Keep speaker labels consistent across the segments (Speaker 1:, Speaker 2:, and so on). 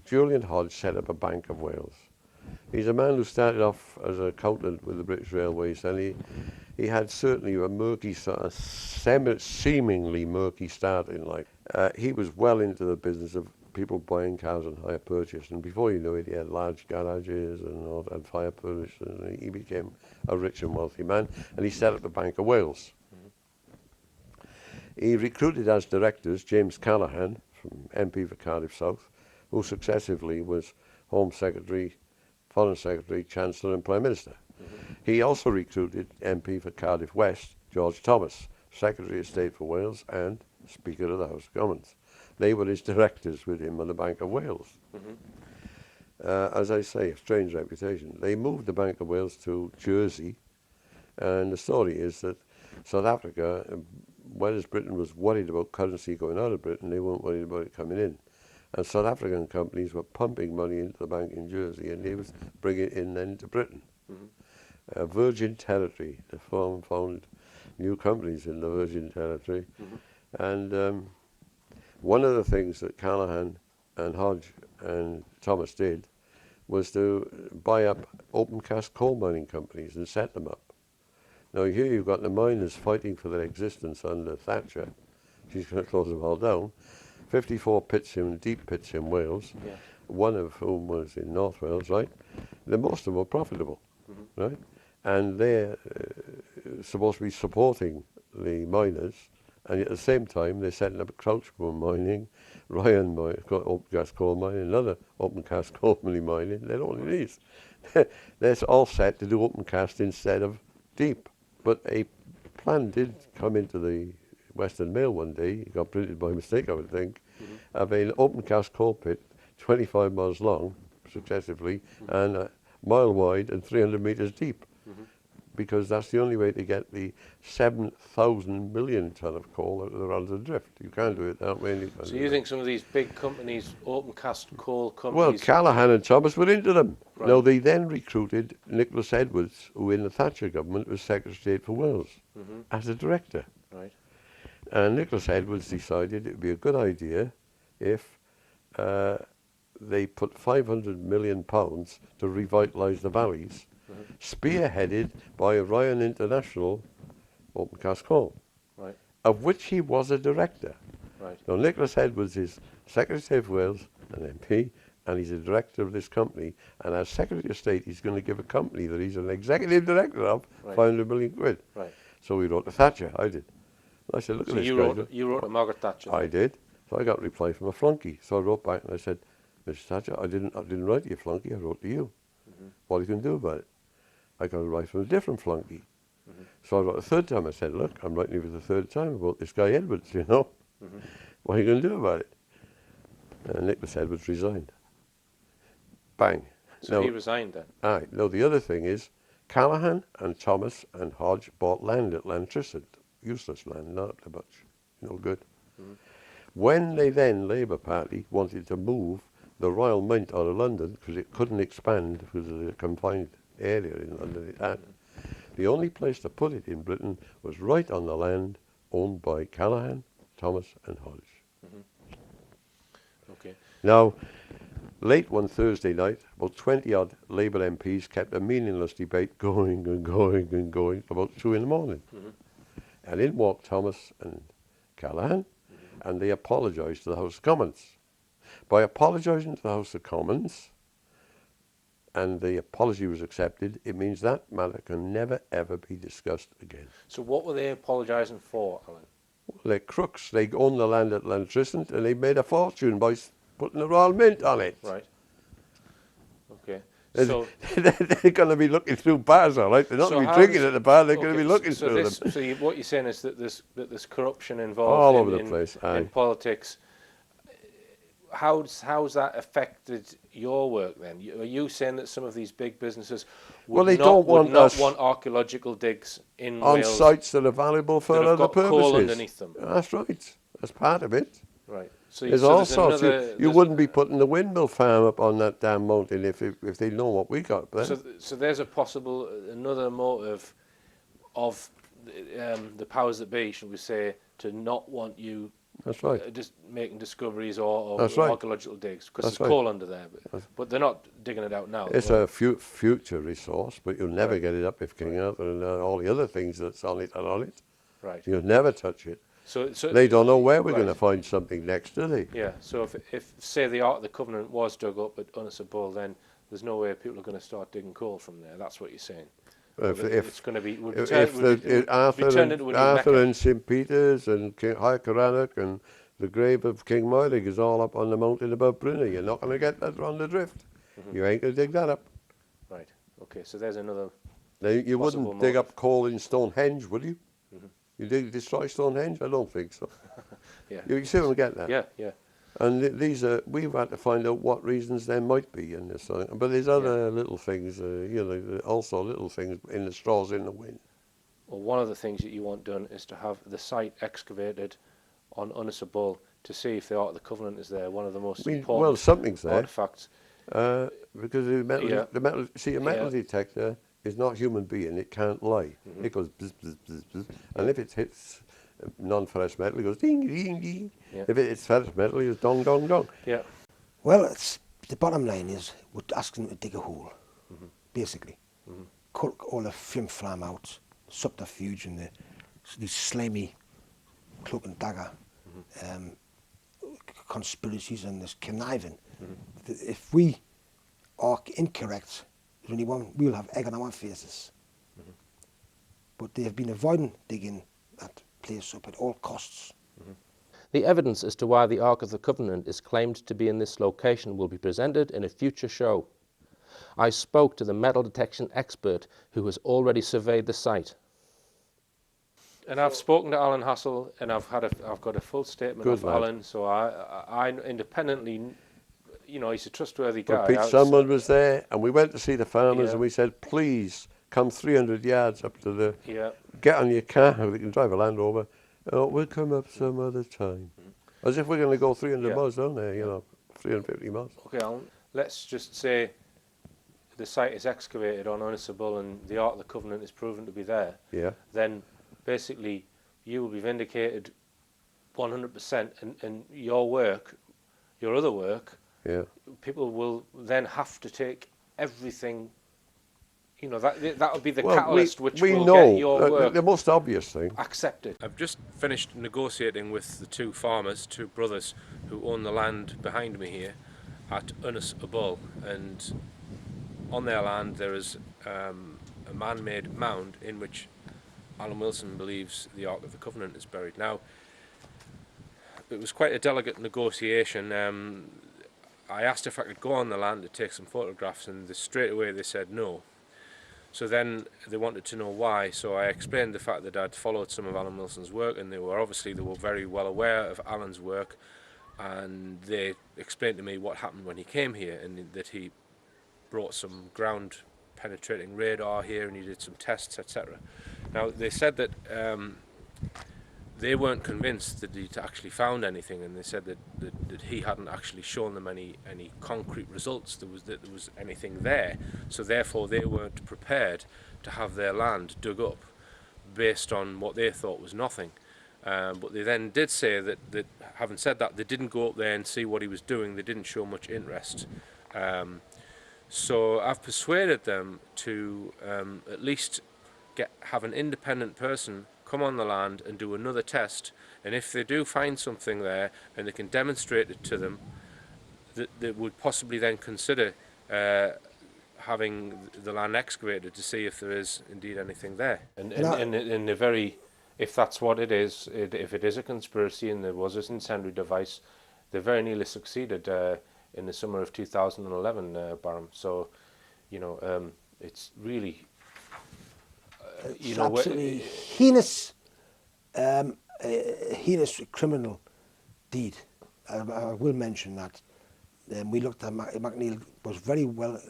Speaker 1: Julian Hodge set up a Bank of Wales. He's a man who started off as an accountant with the British Railways, and he had certainly a murky, seemingly murky start in life. He was well into the business of people buying cars on hire purchase, and before you knew it, he had large garages and hire purchase, and he became a rich and wealthy man, and he set up the Bank of Wales. He recruited as directors James Callaghan, from MP for Cardiff South, who successively was Home Secretary, Foreign Secretary, Chancellor and Prime Minister. He also recruited MP for Cardiff West, George Thomas, Secretary of State for Wales and Speaker of the House of Commons. They were his directors with him on the Bank of Wales. As I say, a strange reputation. They moved the Bank of Wales to Jersey, and the story is that South Africa, whereas Britain was worried about currency going out of Britain, they weren't worried about it coming in. And South African companies were pumping money into the bank in Jersey, and they was bringing it in then to Britain. Virgin Territory, they found new companies in the Virgin Territory. And one of the things that Callaghan and Hodge and Thomas did was to buy up open cast coal mining companies and set them up. Now here you've got the miners fighting for their existence under Thatcher. She's going to close them all down. 54 deep pits in Wales, one of whom was in North Wales, right? Most of them were profitable, right? And they're supposed to be supporting the miners, and at the same time they're setting up Crouchmore mining, Ryan open cast coal mining, another open cast coal mining. They're all these. They're all set to do open cast instead of deep. But a plan did come into the Western Mail one day, it got printed by mistake I would think, of an open cast coal pit 25 miles long successively and a mile wide and 300 metres deep, because that's the only way to get the 7,000 million tonne of coal out of the Randall Drift. You can't do it that way.
Speaker 2: So you think some of these big companies, open cast coal companies...
Speaker 1: Well, Callaghan and Thomas were into them.
Speaker 2: Right.
Speaker 1: Now, they then recruited Nicholas Edwards, who in the Thatcher government was Secretary of State for Wales, as a director.
Speaker 2: Right.
Speaker 1: And Nicholas Edwards decided it would be a good idea if they put £500 million to revitalise the valleys, spearheaded by Ryan International Open Cast Coal,
Speaker 2: right,
Speaker 1: of which he was a director.
Speaker 2: Right.
Speaker 1: Now, Nicholas Edwards is Secretary of State of Wales, an MP, and he's a director of this company. And as Secretary of State, he's going to give a company that he's an executive director of £500 million.
Speaker 2: Right.
Speaker 1: So we wrote to Thatcher. I did. I said, look at this guy.
Speaker 2: You wrote to Margaret Thatcher?
Speaker 1: I did. So I got a reply from a flunky. So I wrote back and I said, Mr. Thatcher, I didn't write to you, flunky. I wrote to you. What are you going to do about it? I got a reply from a different flunky. So I wrote a third time. I said, look, I'm writing you for the third time about this guy Edwards, you know. What are you going to do about it? And Nicholas Edwards resigned. Bang.
Speaker 2: So he resigned then?
Speaker 1: Aye. No, the other thing is, Callaghan and Thomas and Hodge bought land at Lantricid. Useless land, not much. No good. When they then, Labour Party, wanted to move the Royal Mint out of London, because it couldn't expand because of the confined area in London it had, the only place to put it in Britain was right on the land owned by Callaghan, Thomas and Hodge.
Speaker 2: Okay.
Speaker 1: Now, late one Thursday night, about 20-odd Labour MPs kept a meaningless debate going and going and going about 2 in the morning. And in walked Thomas and Callaghan, and they apologised to the House of Commons. By apologising to the House of Commons, and the apology was accepted, it means that matter can never ever be discussed again.
Speaker 2: So what were they apologising for, Alan?
Speaker 1: Well, they're crooks. They own the land at Lantricid, and they made a fortune by putting the Royal Mint on it.
Speaker 2: Right. Okay.
Speaker 1: So they're going to be looking through bars, all right? They're not going to be drinking at the bar. They're going to be looking through them.
Speaker 2: So what you're saying is that there's corruption involved
Speaker 1: all over the place
Speaker 2: in politics. How's that affected your work then? Are you saying that some of these big businesses would not want archaeological digs in
Speaker 1: on
Speaker 2: Wales
Speaker 1: sites that are valuable for
Speaker 2: that have
Speaker 1: other
Speaker 2: got
Speaker 1: purposes?
Speaker 2: Coal underneath them?
Speaker 1: That's right. That's part of it.
Speaker 2: Right. So
Speaker 1: there's all sorts. You wouldn't be putting the windmill farm up on that damn mountain if they know what we got.
Speaker 2: So there's a possible another motive of the powers that be, shall we say, to not want you
Speaker 1: That's right.
Speaker 2: just making discoveries or
Speaker 1: That's right.
Speaker 2: archaeological digs, because
Speaker 1: That's
Speaker 2: there's
Speaker 1: right.
Speaker 2: coal under there. But they're not digging it out now.
Speaker 1: It's a future resource, but you'll never
Speaker 2: Right.
Speaker 1: get it up if King Arthur and all the other things that's on it are on it.
Speaker 2: Right.
Speaker 1: You'll never touch it.
Speaker 2: So
Speaker 1: They don't know where we're
Speaker 2: right.
Speaker 1: going to find something next, do they?
Speaker 2: Yeah. So if say the Ark of the Covenant was dug up at Unisabul, then there's no way people are going to start digging coal from there. That's what you're saying.
Speaker 1: If
Speaker 2: It's going to be
Speaker 1: Arthur and St. Peter's and King Hycaranic and the grave of King Moedig is all up on the mountain above Brunei, you're not going to get that on the drift. You ain't going to dig that up.
Speaker 2: Right. Okay. So there's another.
Speaker 1: Now, you wouldn't dig up coal in Stonehenge, would you? You destroy Stonehenge? I don't think so.
Speaker 2: Yeah.
Speaker 1: You see what I'm getting at?
Speaker 2: Yeah. Yeah.
Speaker 1: And these are, we've had to find out what reasons there might be in this. But there's other little things, also little things in the straws in the wind.
Speaker 2: Well, one of the things that you want done is to have the site excavated on Unisabul to see if the Ark of the Covenant is there. One of the most important
Speaker 1: something's there.
Speaker 2: artifacts.
Speaker 1: Because the metal detector is not human being. It can't lie. It goes bzz, bzz, bzz, bzz. And if it hits non-ferrous metal, it goes ding, ding, ding.
Speaker 2: Yeah.
Speaker 1: If it's ferrous metal, it goes dong, dong, dong.
Speaker 2: Yeah.
Speaker 3: Well, the bottom line is we're asking them to dig a hole, basically. Cut all the flim-flam out, subterfuge and these slimy cloak and dagger conspiracies and this conniving. If we are incorrect, there's only one, we'll have egg on our faces. But they have been avoiding digging that place up at all costs.
Speaker 2: The evidence as to why the Ark of the Covenant is claimed to be in this location will be presented in a future show. I spoke to the metal detection expert who has already surveyed the site. And I've spoken to Alan Hassel, and I've got a full statement of Alan. So I independently, he's a trustworthy guy.
Speaker 1: Pete Sunderland was there, and we went to see the farmers, and we said, please come 300 yards up to the. Get on your car. We can drive a Land Rover. Oh, we'll come up some other time. As if we're going to go 300 miles down there, 350 miles.
Speaker 2: Okay, Alan, let's just say the site is excavated on Unisabul and the Ark of the Covenant is proven to be there.
Speaker 1: Yeah.
Speaker 2: Then basically you will be vindicated 100%, and your work, your other work, people will then have to take everything. That would be the catalyst which will get your work
Speaker 1: the most obvious thing
Speaker 2: accepted. I've just finished negotiating with the two farmers, two brothers who own the land behind me here at Unisabul, and on their land there is a man-made mound in which Alan Wilson believes the Ark of the Covenant is buried. Now, it was quite a delicate negotiation. I asked if I could go on the land to take some photographs, and straight away they said no. So then they wanted to know why, so I explained the fact that I'd followed some of Alan Wilson's work, and they were very well aware of Alan's work, and they explained to me what happened when he came here, and that he brought some ground penetrating radar here and he did some tests, etc. Now they said that they weren't convinced that he'd actually found anything, and they said that he hadn't actually shown them any concrete results that there was anything there, so therefore they weren't prepared to have their land dug up based on what they thought was nothing. But they then did say that having said that, they didn't go up there and see what he was doing. They didn't show much interest. So I've persuaded them to at least have an independent person come on the land and do another test, and if they do find something there and they can demonstrate it to them, they would possibly then consider having the land excavated to see if there is indeed anything there. And in the very, if that's what it is, if it is a conspiracy and there was this incendiary device, they very nearly succeeded in the summer of 2011, Baram. So, it's really,
Speaker 3: it's absolutely heinous, heinous criminal deed. I will mention that. We looked at McNeil was very well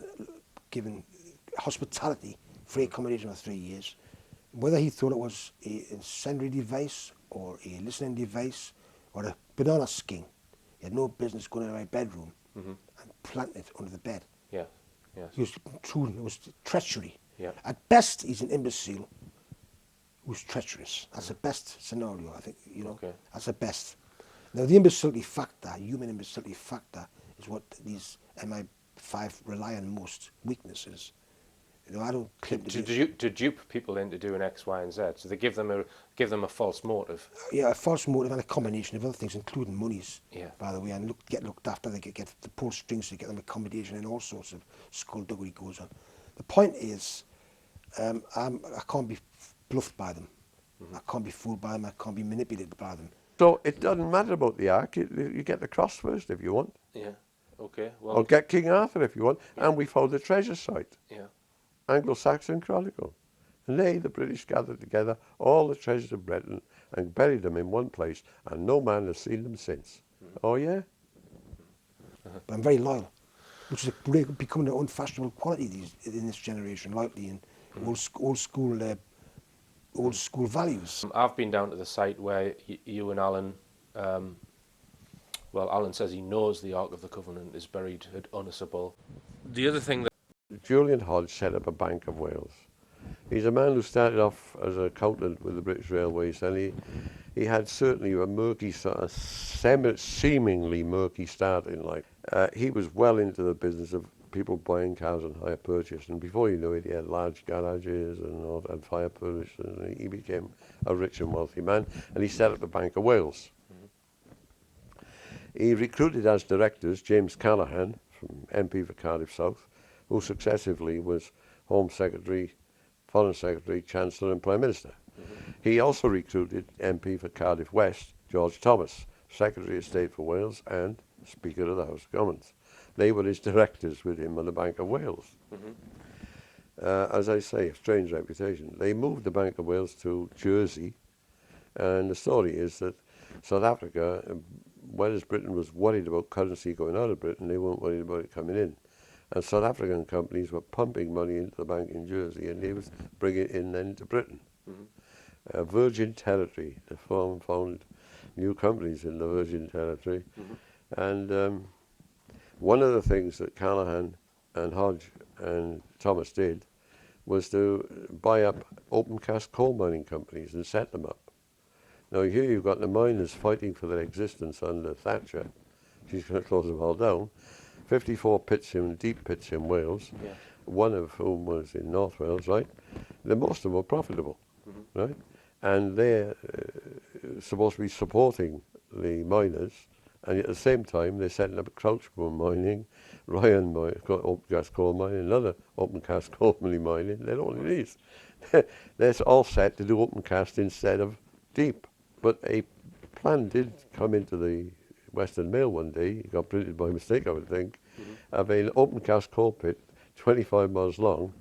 Speaker 3: given hospitality, free accommodation for 3 years. Whether he thought it was an incendiary device or a listening device or a banana skin, he had no business going into my bedroom and planting it under the bed.
Speaker 2: Yeah.
Speaker 3: He was true. It was treachery.
Speaker 2: Yeah.
Speaker 3: At best, he's an imbecile who's treacherous. That's the best scenario, I think. Okay. That's the best. Now, the imbecility factor, human imbecility factor, is what these MI5 rely on most, weaknesses. You know, I don't claim to be...
Speaker 2: To dupe people into doing X, Y, and Z. So they give them a false motive.
Speaker 3: Yeah, a false motive and a combination of other things, including monies,
Speaker 2: Yeah.
Speaker 3: by the way, and get looked after. They get the pull strings to get them accommodation and all sorts of skullduggery goes on. The point is, I can't be bluffed by them. I can't be fooled by them. I can't be manipulated by them.
Speaker 1: So it doesn't matter about the Ark. You get the cross first if you want.
Speaker 2: Yeah. Okay. Well.
Speaker 1: Or get King Arthur if you want. And we found the treasure site,
Speaker 2: Yeah.
Speaker 1: Anglo-Saxon Chronicle. And the British, gathered together all the treasures of Britain and buried them in one place, and no man has seen them since. Oh, yeah?
Speaker 3: But I'm very loyal, which is becoming an unfashionable quality in this generation, loyalty and old school values.
Speaker 2: I've been down to the site where you and Alan, well, Alan says he knows the Ark of the Covenant is buried at Abu. The other thing that
Speaker 1: Julian Hodge set up a Bank of Wales. He's a man who started off as an accountant with the British Railways, and he had certainly a murky, sort of seemingly murky start in life. He was well into the business of people buying cars on hire purchase, and before you knew it, he had large garages and hire purchase, and he became a rich and wealthy man, and he set up the Bank of Wales. He recruited as directors James Callaghan, from MP for Cardiff South, who successively was Home Secretary, Foreign Secretary, Chancellor and Prime Minister. He also recruited MP for Cardiff West, George Thomas, Secretary of State for Wales and Speaker of the House of Commons. They were his directors with him on the Bank of Wales. As I say, a strange reputation. They moved the Bank of Wales to Jersey, and the story is that South Africa, whereas Britain was worried about currency going out of Britain, they weren't worried about it coming in. And South African companies were pumping money into the bank in Jersey, and they was bringing it in then to Britain. Virgin Territory, they found new companies in the Virgin Territory. And one of the things that Callaghan and Hodge and Thomas did was to buy up open cast coal mining companies and set them up. Now here you've got the miners fighting for their existence under Thatcher. She's going to close them all down. 54 pits deep pits in Wales, one of whom was in North Wales, right? Most of them were profitable, right? And they're supposed to be supporting the miners, and at the same time they're setting up Crouchbone mining, Ryan open cast coal mining, another open cast coal mining. They're all it is. They're all set to do open cast instead of deep. But a plan did come into the Western Mail one day, it got printed by mistake I would think, of an open cast coal pit 25 miles long